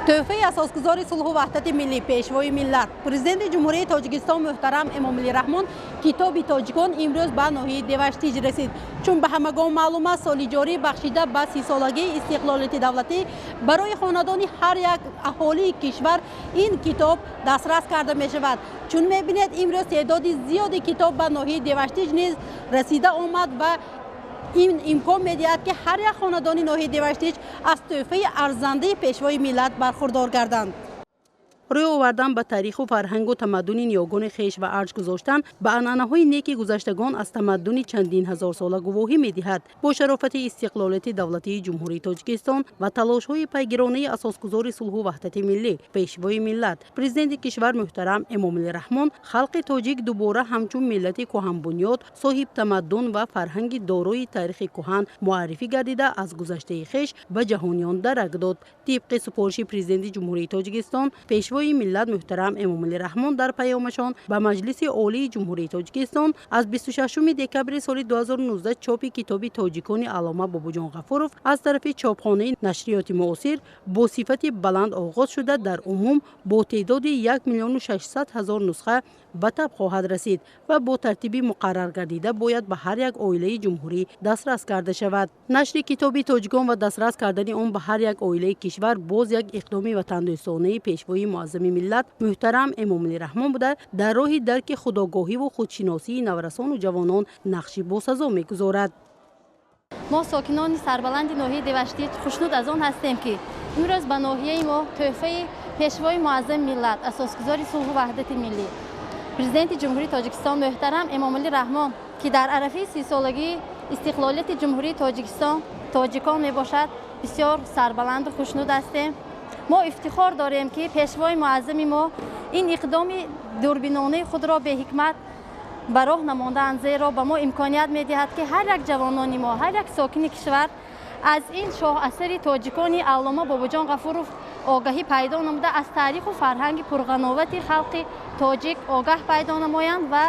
تحفه اساسگذار صلح و وحدت ملی پیشوای ملت پرزیدنت جمهوری تاجیکستان محترم امامعلی رحمان کتاب تاجیکان امروز به ناحیه دیوشتیج رسید. چون به همگان معلوم است سال جاری بخشیده به 30 سالگی استقلالیت دولتی برای خاندان هر یک اهالی کشور این کتاب دسترس کرده می شود. چون میبینید امروز تعداد زیادی کتاب به ناحیه دیوشتیج نیز رسیده آمد و این امکان می‌دهد که هر یک خاندان ناحیه دیوشتیج از تحفه ارزنده پیشوای ملت برخوردار گردند. روی آوردن به تاریخ و فرهنگ و تمدن نیاگان خویش و ارج گذاشتن به عنعنه‌های نیک گذشتگان از تمدن چندین هزار ساله گواهی می‌دهد. با شرافت استقلالیت دولتی جمهوری تاجیکستان و تلاش‌های پیگیرانه اساسگذار صلح و وحدت ملی پیشوای ملت پرزیدنت کشور محترم امامعلی رحمان خلق تاجیک دوباره همچون ملت کهن بنیاد صاحب تمدن و فرهنگ دارای تاریخ کهن معرفی گردیده از گذشته خویش به جهانیان درک داد. طبق سفارش پرزیدنت جمهوری تاجیکستان پیشوای ملت محترم امامعلی رحمان در پیامشان به مجلس عالی جمهوری تاجیکستان از 26 دکبر سال 2019 چاپ کتاب تاجیکان علامه باباجان غفورов از طرف چاپخانه نشریات معاصر با صفت بلند آغاز شده در عموم با تعداد 1,600,000 نسخه به تب خواهد رسید و با ترتیبی مقرر گردیده باید به هر یک عائله جمهوری دسترس کرده شود. نشر کتاب تاجیکان و دسترس کردن آن به هر یک عائله کشور باز یک اقدام وطندوستانه پیشوای معظم ملت محترم امامعلی رحمان بوده در راه درک خودآگاهی و خودشناسی نورسان و جوانان نقشی باسزا می‌گذارد. ما ساکنان سربلند ناحیه دیوشتیج خوشنود از آن هستیم که امروز به ناحیه ما تحفه پیشوای معظم ملت اساسگذار صلح و وحدت ملی پرزیدنت جمهوری تاجیکستان محترم امامعلی رحمان که در عرفه 30 سالگی استقلالیت جمهوری تاجیکستان تاجیکان می باشد بسیار سربلند و خوشنود هستیم. ما افتخار داریم که پیشوای معظم ما این اقدام دوربینانه خود را به حکمت به راه نمودند، زیرا به ما امکانیت می دهد که هر یک جوانان ما هر یک ساکن کشور از این شاه اثر تاجیکان علامه باباجان غفورov آگاهی پیدا نموده از تاریخ و فرهنگ پرغناوت خلق تاجیک آگاه پیدا نمایند و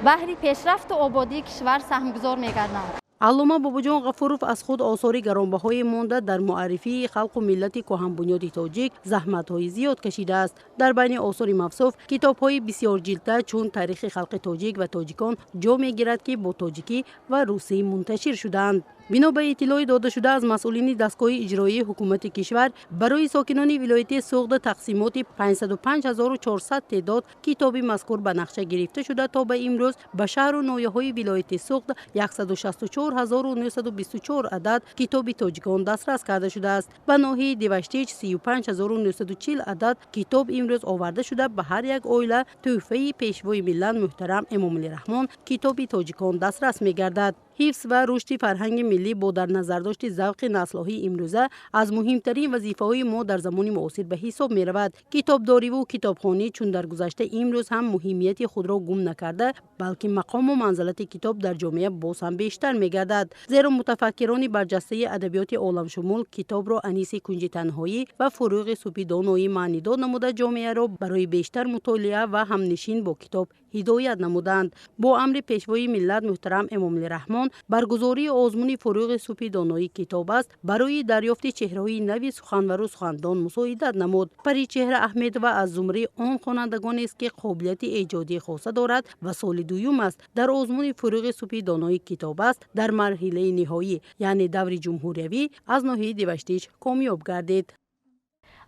بهر پیشرفت و آبادی کشور سهمگذار می‌گردند. علامه باباجان غفورov از خود آثار گرانبهای مانده در معرفی خلق و ملت کهن بنیاد تاجیک زحمت‌های زیاد کشیده است. در بین آثار مفصوف کتاب‌های بسیار جلده چون تاریخ خلق تاجیک و تاجیکان جا می‌گیرد که با تاجیکی و روسی منتشر شدند. بنا به اطلاع داده شده از مسئولین دستگاه اجرایی حکومت کشور برای ساکنان ولایت سوخت تقسیمات 505,400 تعداد کتاب مذکور به نقشه گرفته شده تا به امروز به شهر و ناحیه‌های ولایت سوخت 164,924 عدد کتاب تاجیکان دسترس کرده شده است. به ناحیه دیوشتیج 35,940 عدد کتاب امروز آورده شده به هر یک عائله تحفه پیشوای ملت محترم امامعلی رحمان کتاب تاجیکان دسترس می‌گردد. حفظ و رشد فرهنگ ملی با در نظر داشت ذوق نسل‌های امروزه از مهمترین وظیفه‌های ما در زمان معاصر به حساب می رود. کتابداری و کتابخوانی چون در گذشته امروز هم مهمیت خود را گم نکرده بلکه مقام و منزلت کتاب در جامعه باز هم بیشتر می گردد. زیرا متفکران برجسته ادبیات عالم شمول کتاب را انیس کنج تنهایی و فروغ صوفی دانایی معنی داد نموده جامعه را برای بیشتر مطالعه و همنشین با کتاب هدایت نمودند. با امر پیشوای ملت محترم امامعلی رحمان برگزاری آزمون فروغ صوفی دانایی کتاب است برای دریافت چهره‌های نوی سخنور و سخندان مساعدت نمود. پریچهره احمد و از زمره آن خوانندگان است که قابلیت ایجادی خاصه دارد و سال دوم است در آزمون فروغ صوفی دانایی کتاب است در مرحله نهایی یعنی دور جمهوری از ناحیه دیوشتیج کامیاب گردید.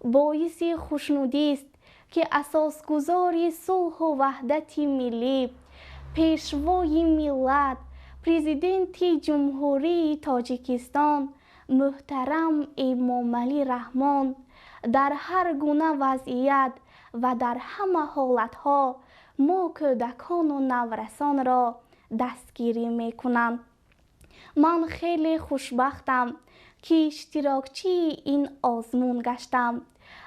باعث خوشنودی است که اساسگذار صلح و وحدت ملی پیشوای ملت پرزیدنت جمهوری تاجیکستان محترم امامعلی رحمان در هر گونه وضعیت و در همه حالتها ما کودکان و نورسان را دستگیری می کنند. من خیلی خوشبختم که اشتراکچی این آزمون گشتم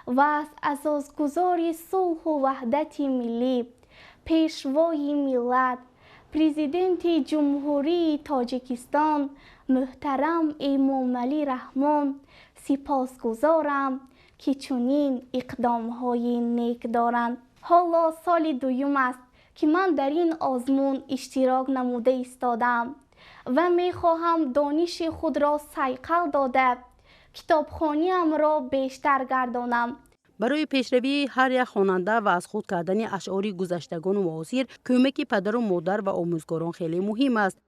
و از اساسگذار صلح و وحدت ملی پیشوای ملت پرزیدنت جمهوری تاجیکستان محترم امامعلی رحمان سپاسگزارم که چنین اقدام‌های نیک دارند. حالا سال دوم است که من در این آزمون اشتراک نموده ایستادم و می خواهم دانش خود را صیقل داده کتابخانه‌ام را بیشتر گردانم. برای پیشروی هر یک خواننده و از خود کردن اشعار گذشتگان و معاصر کمک پدر و مادر و آموزگاران خیلی مهم است.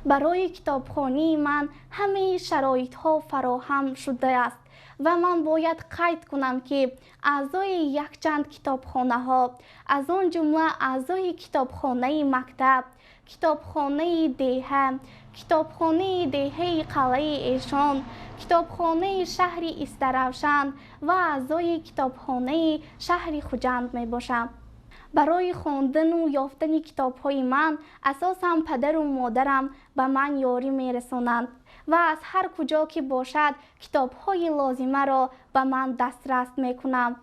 برای کتابخانه من همه شرایط ها فراهم شده است و من باید قید کنم که اعضای یک چند کتابخانه ها از آن جمله اعضای کتابخانه مکتب، کتابخانه دهه، کتابخانه دهه قلعه ایشان، کتابخانه شهر استروشن و اعضای کتابخانه شهر خوجند می باشم. برای خواندن و یافتن کتاب‌های من اساساً پدر و مادرم به من یاری می‌رسانند و از هر کجا که باشد کتاب‌های لازمه را به من دسترس می‌کنم.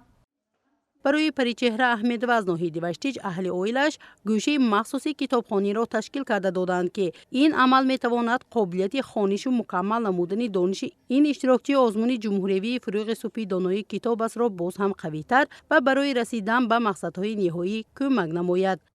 برای پریچهره احمد و از ناحیه دیوشتیج اهل اویلش گوشه مخصوصی کتابخانه را تشکیل کرده دادند که این عمل میتواند قابلیت خوانش و مکمل نمودن دانش این اشتراکچی آزمون جمهوری فروغ صوفی دانای کتاب است را باز هم قوی‌تر و برای رسیدن به مقصدهای نهایی کمک نماید.